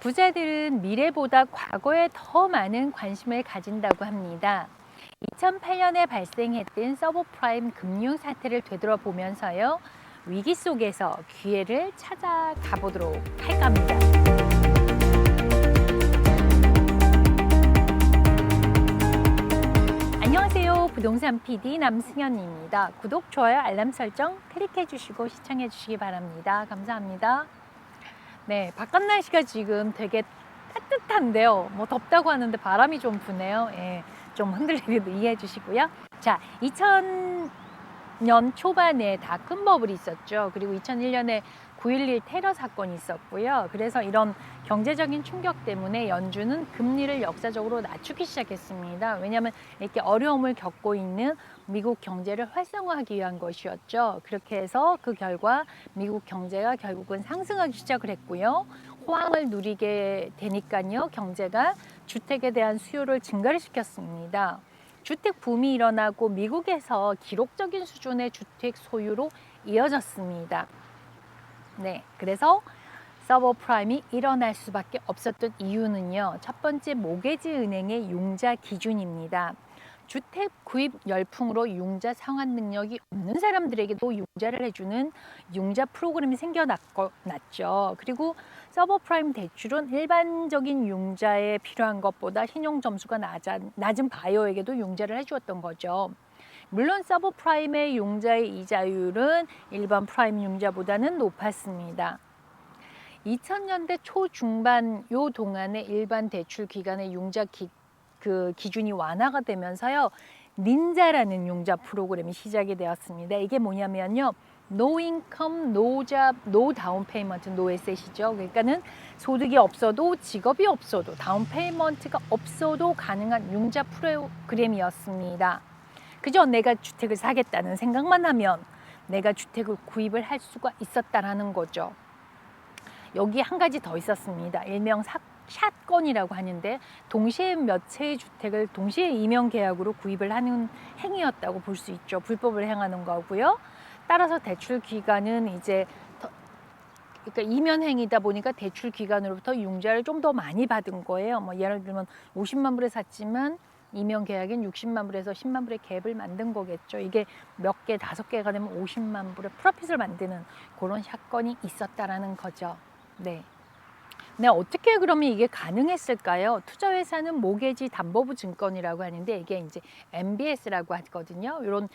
부자들은 미래보다 과거에 더 많은 관심을 가진다고 합니다. 2008년에 발생했던 서브프라임 금융 사태를 되돌아보면서요, 위기 속에서 기회를 찾아가 보도록 할까 합니다. 안녕하세요. 부동산 PD 남승현입니다. 구독, 좋아요, 알람 설정 클릭해 주시고 시청해 주시기 바랍니다. 감사합니다. 네, 바깥 날씨가 지금 되게 따뜻한데요. 뭐 덥다고 하는데 바람이 좀 부네요. 예, 좀 흔들리는 거 이해해 주시고요. 자, 2000년 초반에 다 큰 버블이 있었죠. 그리고 2001년에 9.11 테러 사건이 있었고요. 그래서 이런 경제적인 충격 때문에 연준은 금리를 역사적으로 낮추기 시작했습니다. 왜냐하면 이렇게 어려움을 겪고 있는 미국 경제를 활성화하기 위한 것이었죠. 그렇게 해서 그 결과 미국 경제가 결국은 상승하기 시작을 했고요. 호황을 누리게 되니까요. 경제가 주택에 대한 수요를 증가를 시켰습니다. 주택 붐이 일어나고 미국에서 기록적인 수준의 주택 소유로 이어졌습니다. 네, 그래서 서브프라임이 일어날 수밖에 없었던 이유는요. 첫 번째, 모게지 은행의 융자 기준입니다. 주택 구입 열풍으로 융자 상환 능력이 없는 사람들에게도 융자를 해주는 융자 프로그램이 생겨났죠. 그리고 서브프라임 대출은 일반적인 융자에 필요한 것보다 신용 점수가 낮은 바이오에게도 융자를 해주었던 거죠. 물론 서브프라임의 융자의 이자율은 일반 프라임 융자보다는 높았습니다. 2000년대 초중반 요 동안에 일반 대출 기관의 융자 기준이 완화가 되면서요, 닌자라는 융자 프로그램이 시작이 되었습니다. 이게 뭐냐면요, No income, no job, no down payment, no asset이죠. 그러니까는 소득이 없어도 직업이 없어도 다운 페이먼트가 없어도 가능한 융자 프로그램이었습니다. 그저 내가 주택을 사겠다는 생각만 하면 내가 주택을 구입을 할 수가 있었다라는 거죠. 여기 한 가지 더 있었습니다. 일명 샷건이라고 하는데 동시에 몇 채의 주택을 동시에 임용 계약으로 구입을 하는 행위였다고 볼 수 있죠. 불법을 행하는 거고요. 따라서 대출 기간은 이제 그러니까 이면 행위다 보니까 대출 기관으로부터 융자를 좀 더 많이 받은 거예요. 뭐 예를 들면 50만 불에 샀지만 임용 계약인 60만 불에서 10만 불의 갭을 만든 거겠죠. 이게 몇 개, 5개가 되면 50만 불의 프로핏을 만드는 그런 사건이 있었다라는 거죠. 네. 네, 어떻게 그러면 이게 가능했을까요? 투자회사는 모게지 담보부 증권이라고 하는데 이게 이제 MBS라고 하거든요. 이런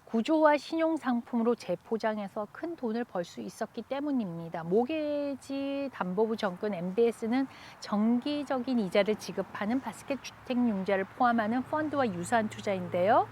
구조화 신용 상품으로 재포장해서 큰 돈을 벌 수 있었기 때문입니다. 모게지 담보부 증권 MBS는 정기적인 이자를 지급하는 바스켓 주택 융자를 포함하는 펀드와 유사한 투자인데요.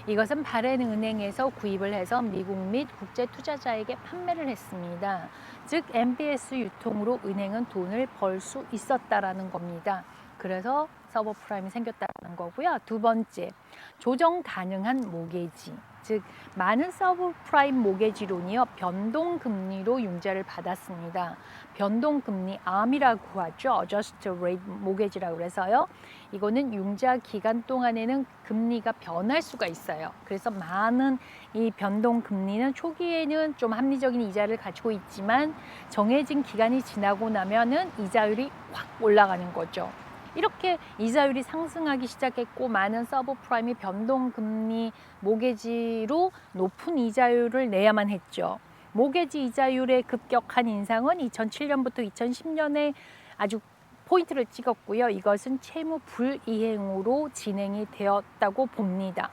이것은 발행은행에서 구입을 해서 미국 및 국제 투자자에게 판매를 했습니다. 즉 MBS 유통으로 은행은 돈을 벌 수 있었다라는 겁니다. 그래서 서브프라임이 생겼다는 거고요. 두 번째, 조정 가능한 모게지. 즉 많은 서브프라임 모게지론이요, 변동금리로 융자를 받았습니다. 변동금리 ARM이라고 하죠. Adjusted Rate Mortgage라고 그래서요. 이거는 융자 기간 동안에는 금리가 변할 수가 있어요. 그래서 많은 이 변동금리는 초기에는 좀 합리적인 이자를 가지고 있지만 정해진 기간이 지나고 나면은 이자율이 확 올라가는 거죠. 이렇게 이자율이 상승하기 시작했고 많은 서브프라임이 변동금리 모게지로 높은 이자율을 내야만 했죠. 모게지 이자율의 급격한 인상은 2007년부터 2010년에 아주 포인트를 찍었고요. 이것은 채무 불이행으로 진행이 되었다고 봅니다.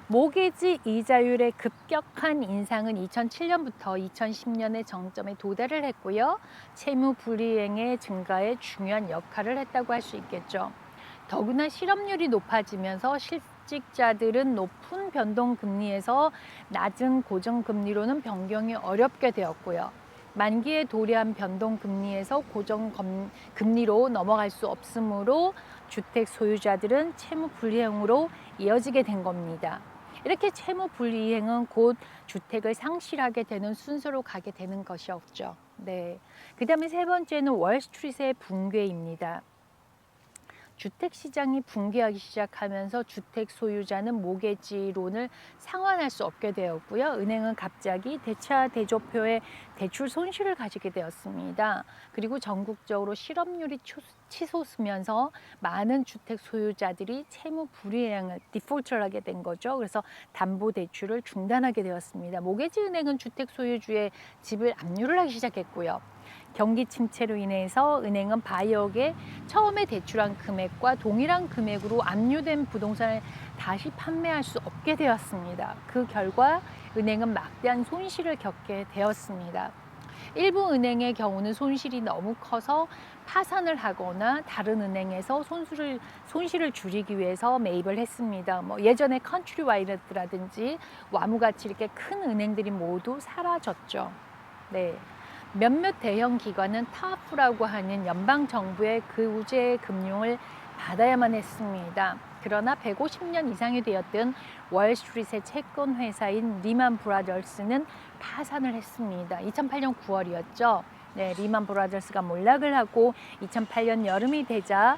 모게지 이자율의 급격한 인상은 2007년부터 2010년의 정점에 도달을 했고요. 채무 불이행의 증가에 중요한 역할을 했다고 할 수 있겠죠. 더구나 실업률이 높아지면서 실직자들은 높은 변동금리에서 낮은 고정금리로는 변경이 어렵게 되었고요. 만기에 도래한 변동금리에서 고정금리로 넘어갈 수 없으므로 주택 소유자들은 채무 불이행으로 이어지게 된 겁니다. 이렇게 채무 불이행은 곧 주택을 상실하게 되는 순서로 가게 되는 것이었죠. 네. 그 다음에 세 번째는 월스트리트의 붕괴입니다. 주택 시장이 붕괴하기 시작하면서 주택 소유자는 모게지론을 상환할 수 없게 되었고요. 은행은 갑자기 대차 대조표의 대출 손실을 가지게 되었습니다. 그리고 전국적으로 실업률이 치솟으면서 많은 주택 소유자들이 채무 불이행을 디폴트를 하게 된 거죠. 그래서 담보 대출을 중단하게 되었습니다. 모게지 은행은 주택 소유주의 집을 압류를 하기 시작했고요. 경기 침체로 인해서 은행은 바이어에게 처음에 대출한 금액과 동일한 금액으로 압류된 부동산을 다시 판매할 수 없게 되었습니다. 그 결과 은행은 막대한 손실을 겪게 되었습니다. 일부 은행의 경우는 손실이 너무 커서 파산을 하거나 다른 은행에서 손실을 줄이기 위해서 매입을 했습니다. 예전에 컨트리와이드라든지 와무같이 이렇게 큰 은행들이 모두 사라졌죠. 네. 몇몇 대형 기관은 타프라고 하는 연방 정부의 구제 금융을 받아야만 했습니다. 그러나 150년 이상이 되었던 월스트리트의 채권 회사인 리만 브라더스는 파산을 했습니다. 2008년 9월이었죠. 네, 리만 브라더스가 몰락을 하고 2008년 여름이 되자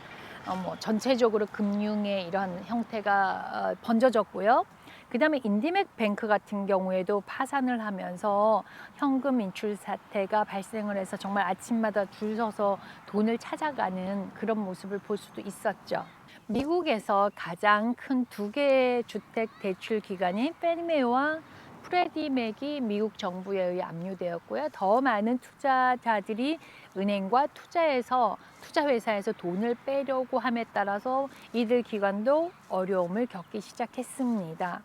전체적으로 금융의 이런 형태가 번져졌고요. 그 다음에 인디맥 뱅크 같은 경우에도 파산을 하면서 현금 인출 사태가 발생을 해서 정말 아침마다 줄 서서 돈을 찾아가는 그런 모습을 볼 수도 있었죠. 미국에서 가장 큰 두 개의 주택 대출 기관인 페니메와 프레디맥이 미국 정부에 의해 압류되었고요. 더 많은 투자자들이 은행과 투자회사에서 돈을 빼려고 함에 따라서 이들 기관도 어려움을 겪기 시작했습니다.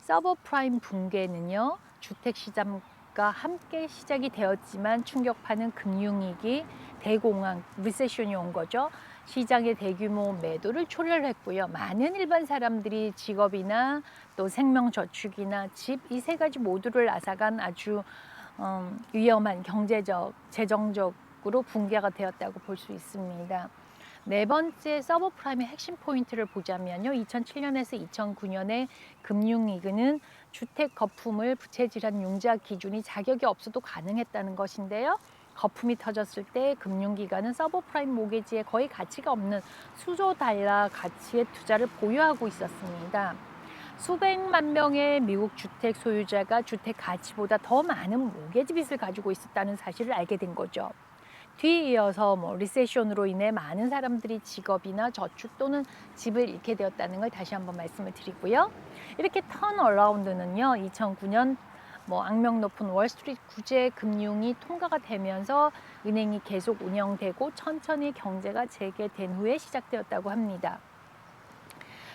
서브프라임 붕괴는요, 주택시장과 함께 시작이 되었지만 충격파는 금융위기, 대공황, 리세션이 온 거죠. 시장의 대규모 매도를 초래했고요. 많은 일반 사람들이 직업이나 또 생명저축이나 집 이 세 가지 모두를 앗아간 아주 위험한 경제적, 재정적으로 붕괴가 되었다고 볼 수 있습니다. 네 번째 서브프라임의 핵심 포인트를 보자면요. 2007년에서 2009년에 금융위기는 주택 거품을 부채질한 융자 기준이 자격이 없어도 가능했다는 것인데요. 거품이 터졌을 때 금융기관은 서브프라임 모게지에 거의 가치가 없는 수조 달러 가치의 투자를 보유하고 있었습니다. 수백만 명의 미국 주택 소유자가 주택 가치보다 더 많은 모게지 빚을 가지고 있었다는 사실을 알게 된 거죠. 뒤이어서 리세션으로 인해 많은 사람들이 직업이나 저축 또는 집을 잃게 되었다는 걸 다시 한번 말씀을 드리고요. 이렇게 턴어라운드는요, 2009년 악명 높은 월스트리트 구제 금융이 통과가 되면서 은행이 계속 운영되고 천천히 경제가 재개된 후에 시작되었다고 합니다.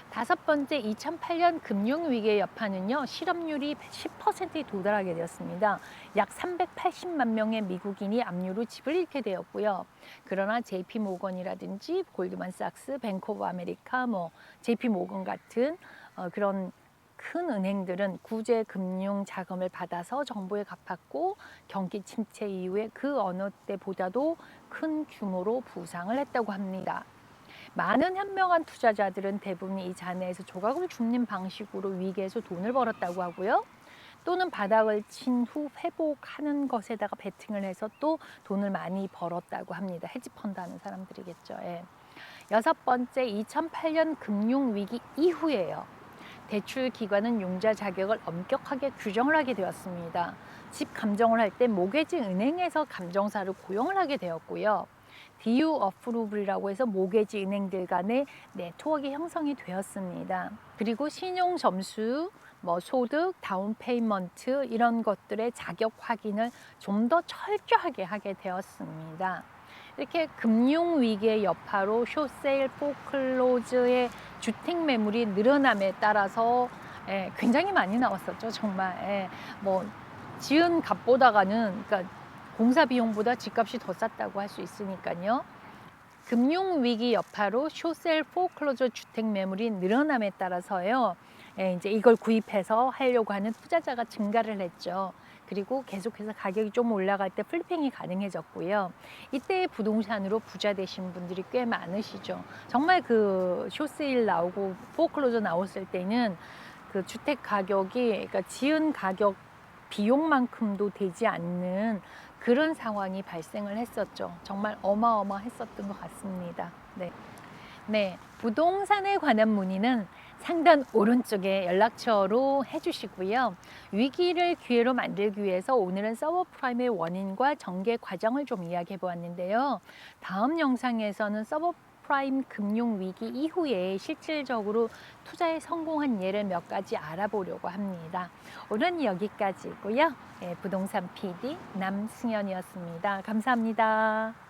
다섯 번째, 2008년 금융위기의 여파는요, 실업률이 10%에 도달하게 되었습니다. 약 380만 명의 미국인이 압류로 집을 잃게 되었고요. 그러나 JP 모건이라든지 골드만삭스, 뱅크 오브 아메리카, JP 모건 같은 그런 큰 은행들은 구제 금융 자금을 받아서 정부에 갚았고 경기 침체 이후에 그 어느 때보다도 큰 규모로 부상을 했다고 합니다. 많은 현명한 투자자들은 대부분 이 잔해에서 조각을 줍는 방식으로 위기에서 돈을 벌었다고 하고요. 또는 바닥을 친 후 회복하는 것에다가 베팅을 해서 또 돈을 많이 벌었다고 합니다. 헤지펀드 하는 사람들이겠죠. 예. 여섯 번째, 2008년 금융위기 이후에요. 대출 기관은 융자 자격을 엄격하게 규정을 하게 되었습니다. 집 감정을 할 때 모게지 은행에서 감정사를 고용을 하게 되었고요. 디유 어프루블이라고 해서 모게지 은행들 간의 네트워크가 형성이 되었습니다. 그리고 신용 점수, 소득, 다운 페이먼트 이런 것들의 자격 확인을 좀 더 철저하게 하게 되었습니다. 이렇게 금융위기의 여파로 숏세일, 포클로즈의 주택 매물이 늘어남에 따라서 굉장히 많이 나왔었죠. 정말 지은 값보다가는 그러니까 공사 비용보다 집값이 더 쌌다고 할 수 있으니까요. 금융위기 여파로 숏세일, 포클로즈 주택 매물이 늘어남에 따라서요. 이제 이걸 구입해서 하려고 하는 투자자가 증가를 했죠. 그리고 계속해서 가격이 좀 올라갈 때 플리핑이 가능해졌고요. 이때 부동산으로 부자 되신 분들이 꽤 많으시죠. 정말 그 숏세일 나오고 포클로저 나왔을 때는 그 주택 가격이 그러니까 지은 가격 비용만큼도 되지 않는 그런 상황이 발생을 했었죠. 정말 어마어마했었던 것 같습니다. 네. 네, 부동산에 관한 문의는 상단 오른쪽에 연락처로 해주시고요. 위기를 기회로 만들기 위해서 오늘은 서브프라임의 원인과 전개 과정을 좀 이야기해 보았는데요. 다음 영상에서는 서브프라임 금융 위기 이후에 실질적으로 투자에 성공한 예를 몇 가지 알아보려고 합니다. 오늘은 여기까지고요. 부동산 PD 남승현이었습니다. 감사합니다.